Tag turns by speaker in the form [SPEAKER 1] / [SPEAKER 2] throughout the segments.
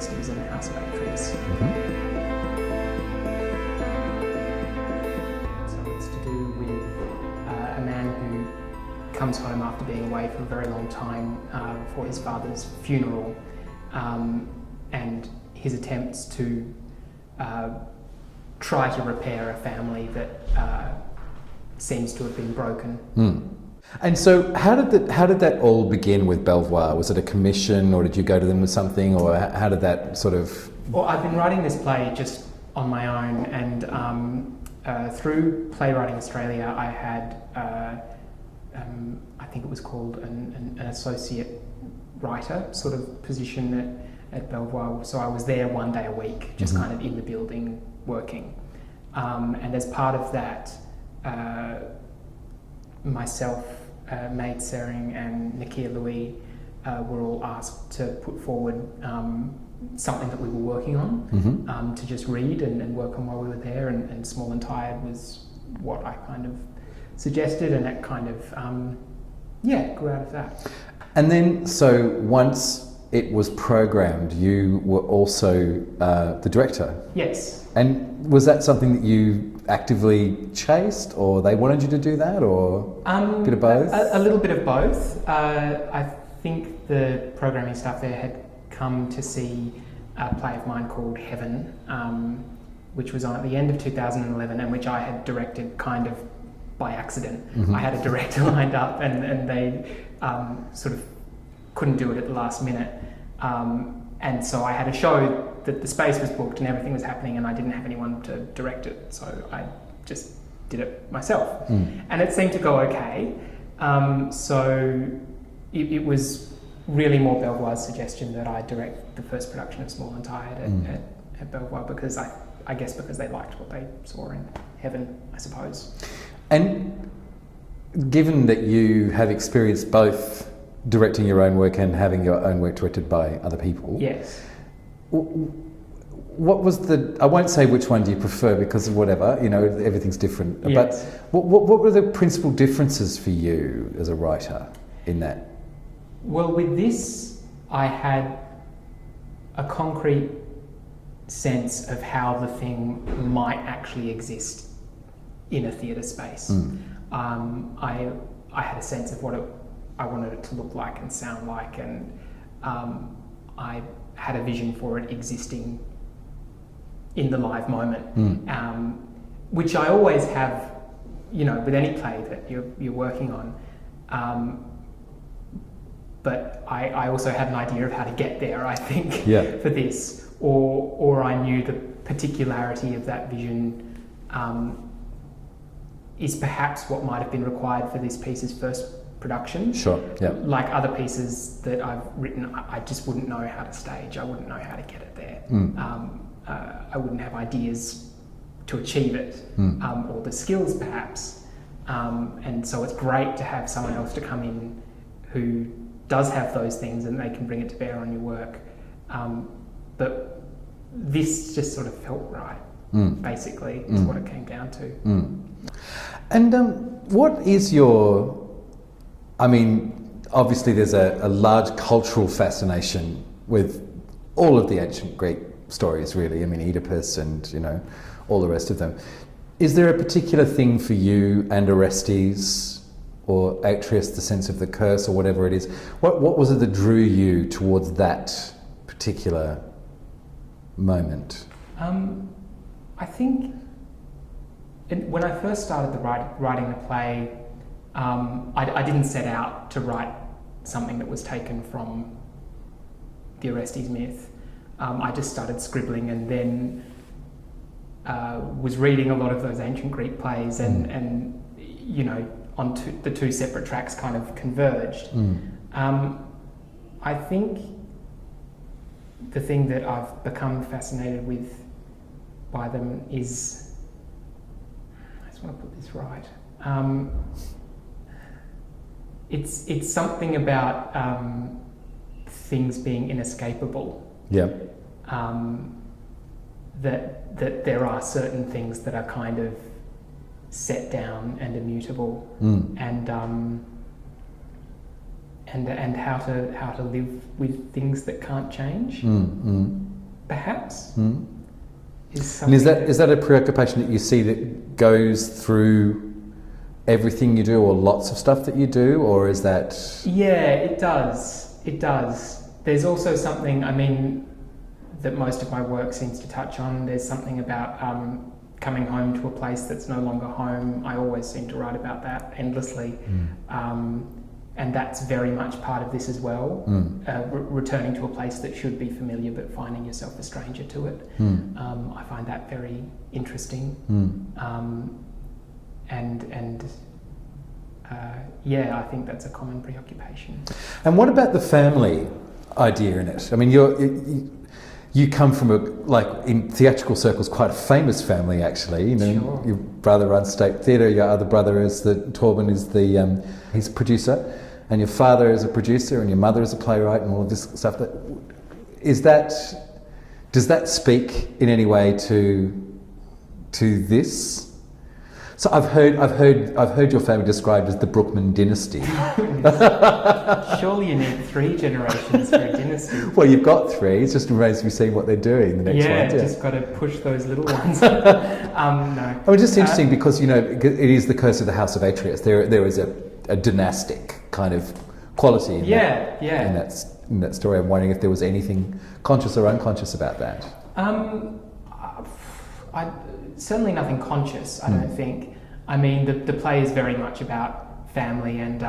[SPEAKER 1] monsters in the House of Atreus. So it's to do with a man who comes home after being away for a very long time for his father's funeral, and his attempts to try to repair a family that seems to have been broken.
[SPEAKER 2] And so how did that all begin with Belvoir? Was it a commission, or did you go to them with something, or how did that sort of...
[SPEAKER 1] Well, I've been writing this play just on my own, and through Playwriting Australia I had, I think it was called an associate writer sort of position at Belvoir. So I was there one day a week, just kind of in the building working. And as part of that, myself, Maid Sering and Nakia Louis were all asked to put forward something that we were working on, to just read and work on while we were there, and Small and Tired was what I kind of suggested, and that kind of, grew out of that.
[SPEAKER 2] And then, so once it was programmed, you were also the director?
[SPEAKER 1] Yes.
[SPEAKER 2] And was that something that you actively chased, or they wanted you to do that, or a bit of both?
[SPEAKER 1] A little bit of both. I think the programming staff there had come to see a play of mine called Heaven, which was on at the end of 2011, and which I had directed kind of by accident. I had a director lined up, and they sort of couldn't do it at the last minute. And so I had a show that the space was booked and everything was happening, and I didn't have anyone to direct it, so I just did it myself. And it seemed to go okay. So it was really more Belvoir's suggestion that I direct the first production of Small and Tired at Belvoir, because I guess because they liked what they saw in Heaven, I suppose.
[SPEAKER 2] And given that you have experienced both directing your own work and having your own work directed by other people.
[SPEAKER 1] Yes.
[SPEAKER 2] What was I won't say which one do you prefer, because of whatever, everything's different.
[SPEAKER 1] Yes.
[SPEAKER 2] But what were the principal differences for you as a writer in that?
[SPEAKER 1] Well, with this, I had a concrete sense of how the thing might actually exist in a theatre space. I had a sense of what I wanted it to look like and sound like, and I had a vision for it existing in the live moment, which I always have, with any play that you're working on. But I also had an idea of how to get there, I think, for this, or I knew the particularity of that vision is perhaps what might have been required for this piece's first production.
[SPEAKER 2] Sure, yeah.
[SPEAKER 1] Like other pieces that I've written, I just wouldn't know how to stage. I wouldn't know how to get it there. I wouldn't have ideas to achieve it, or the skills perhaps. And so it's great to have someone else to come in who does have those things and they can bring it to bear on your work. But this just sort of felt right, basically, is what it came down to.
[SPEAKER 2] And what is obviously there's a large cultural fascination with all of the ancient Greek stories, really. Oedipus and, all the rest of them. Is there a particular thing for you and Orestes or Atreus, the sense of the curse or whatever it is? What was it that drew you towards that particular moment?
[SPEAKER 1] I think when I first started writing the play, I didn't set out to write something that was taken from the Orestes myth. I just started scribbling, and then was reading a lot of those ancient Greek plays, and the two separate tracks kind of converged. I think the thing that I've become fascinated with by them is, I just want to put this right. It's something about things being inescapable.
[SPEAKER 2] Yeah.
[SPEAKER 1] That there are certain things that are kind of set down and immutable, and how to live with things that can't change. perhaps.
[SPEAKER 2] Mm.
[SPEAKER 1] Is
[SPEAKER 2] And
[SPEAKER 1] something
[SPEAKER 2] is that a preoccupation that you see that goes through everything you do, or lots of stuff that you do, or is that?
[SPEAKER 1] Yeah, it does. It does. There's also something, I mean, that most of my work seems to touch on. There's something about coming home to a place that's no longer home. I always seem to write about that endlessly. And that's very much part of this as well. Returning to a place that should be familiar, but finding yourself a stranger to it. I find that very interesting. Yeah, I think that's a common preoccupation.
[SPEAKER 2] And what about the family idea in it? I mean, you come from in theatrical circles, quite a famous family, actually. You know,
[SPEAKER 1] Sure.
[SPEAKER 2] Your brother runs State Theatre. Your other brother Torben is he's a producer, and your father is a producer, and your mother is a playwright, and all of this stuff. Does that speak in any way to this? So I've heard your family described as the Brookman dynasty.
[SPEAKER 1] Surely you need 3 generations for a dynasty.
[SPEAKER 2] Well, you've got 3. It's just remains to be seen what they're doing the next one.
[SPEAKER 1] Yeah, just got to push those little ones. No.
[SPEAKER 2] I mean, just interesting because it is the curse of the House of Atreus. There is a dynastic kind of quality in that story. I'm wondering if there was anything conscious or unconscious about that.
[SPEAKER 1] Certainly nothing conscious, I don't think. I mean, the play is very much about family, and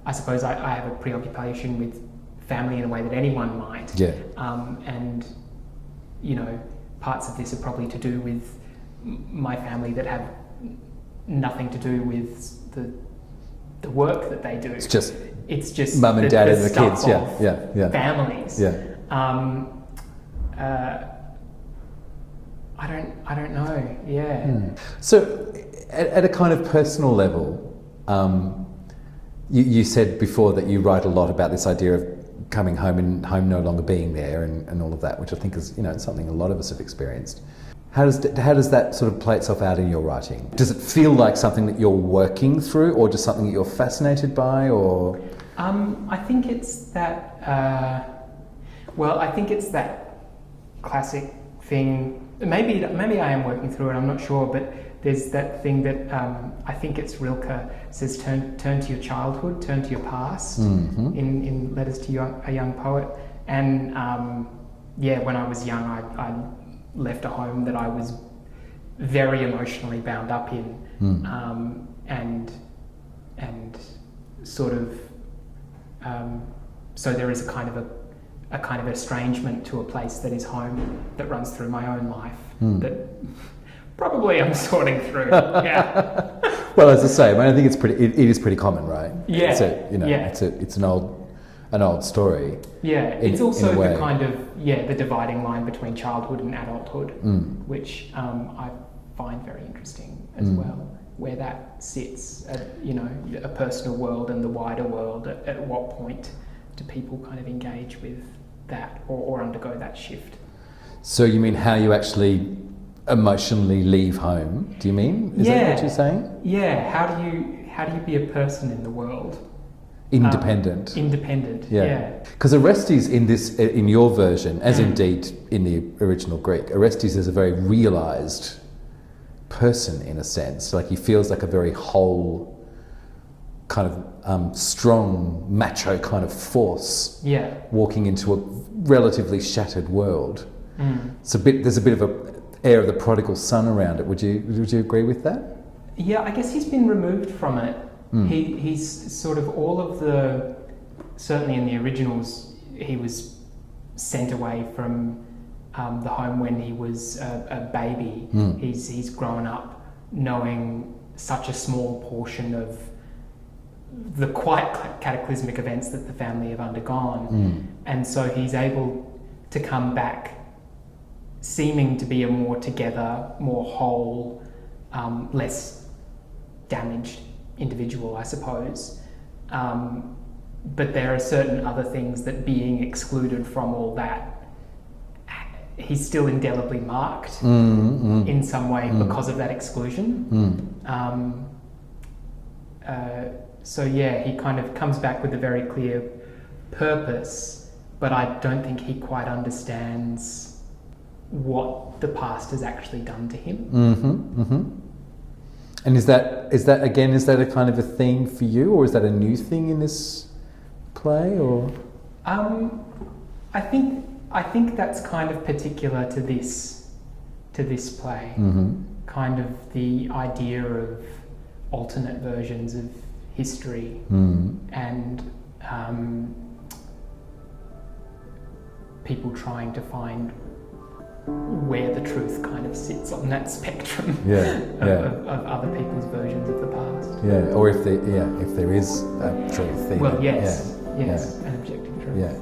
[SPEAKER 1] I suppose I have a preoccupation with family in a way that anyone might.
[SPEAKER 2] Yeah.
[SPEAKER 1] And, you know, parts of this are probably to do with my family that have nothing to do with the work that they do. It's just
[SPEAKER 2] mum and dad and the kids. Yeah.
[SPEAKER 1] Families.
[SPEAKER 2] Yeah.
[SPEAKER 1] I don't know. Yeah.
[SPEAKER 2] So, at a kind of personal level, you said before that you write a lot about this idea of coming home and home no longer being there, and all of that, which I think is something a lot of us have experienced. How does that sort of play itself out in your writing? Does it feel like something that you're working through, or just something that you're fascinated by, or?
[SPEAKER 1] I think it's that. I think it's that classic thing. Maybe I am working through it. I'm not sure, but there's that thing that I think it's Rilke says: turn to your childhood, turn to your past. In Letters to a Young Poet. And when I was young, I left a home that I was very emotionally bound up in, and sort of. So there is a kind of estrangement to a place that is home that runs through my own life that probably I'm sorting through. Yeah.
[SPEAKER 2] Well, as I say, I mean, I think it is pretty common, right?
[SPEAKER 1] Yeah.
[SPEAKER 2] It's an old story.
[SPEAKER 1] Yeah. It's also the kind of the dividing line between childhood and adulthood, which I find very interesting as well. Where that sits, a personal world and the wider world. At what point do people kind of engage with that or undergo that shift? So
[SPEAKER 2] you mean how you actually emotionally leave home? Do you mean? Is that what you're saying?
[SPEAKER 1] Yeah. How do you be a person in the world?
[SPEAKER 2] Independent.
[SPEAKER 1] Independent.
[SPEAKER 2] Yeah.
[SPEAKER 1] Yeah.
[SPEAKER 2] Because Orestes in your version, as indeed in the original Greek, Orestes is a very realised person in a sense. Like he feels like a very whole, kind of strong, macho kind of force. Yeah. Walking into a relatively shattered world. There's a bit of a air of the prodigal son around it. Would you agree with that? Yeah, I guess he's been removed from it. He's sort of all of the, certainly in the originals, he was sent away from the home when he was a baby. He's grown up knowing such a small portion of the quite cataclysmic events that the family have undergone. And so he's able to come back seeming to be a more together, more whole, less damaged individual, I suppose. But there are certain other things that being excluded from all that, he's still indelibly marked in some way because of that exclusion. He kind of comes back with a very clear purpose, but I don't think he quite understands
[SPEAKER 1] what the past has actually done to him.
[SPEAKER 2] Mm-hmm. Mm-hmm. And is that again, is that a kind of a theme for you, or is that a new thing in this play, or?
[SPEAKER 1] I think that's kind of particular to this play.
[SPEAKER 2] Mm-hmm.
[SPEAKER 1] Kind of the idea of alternate versions of history and people trying to find where the truth kind of sits on that spectrum of other people's versions of the past.
[SPEAKER 2] Yeah, or if there is a truth.
[SPEAKER 1] Well, yes, an objective truth.
[SPEAKER 2] Yeah.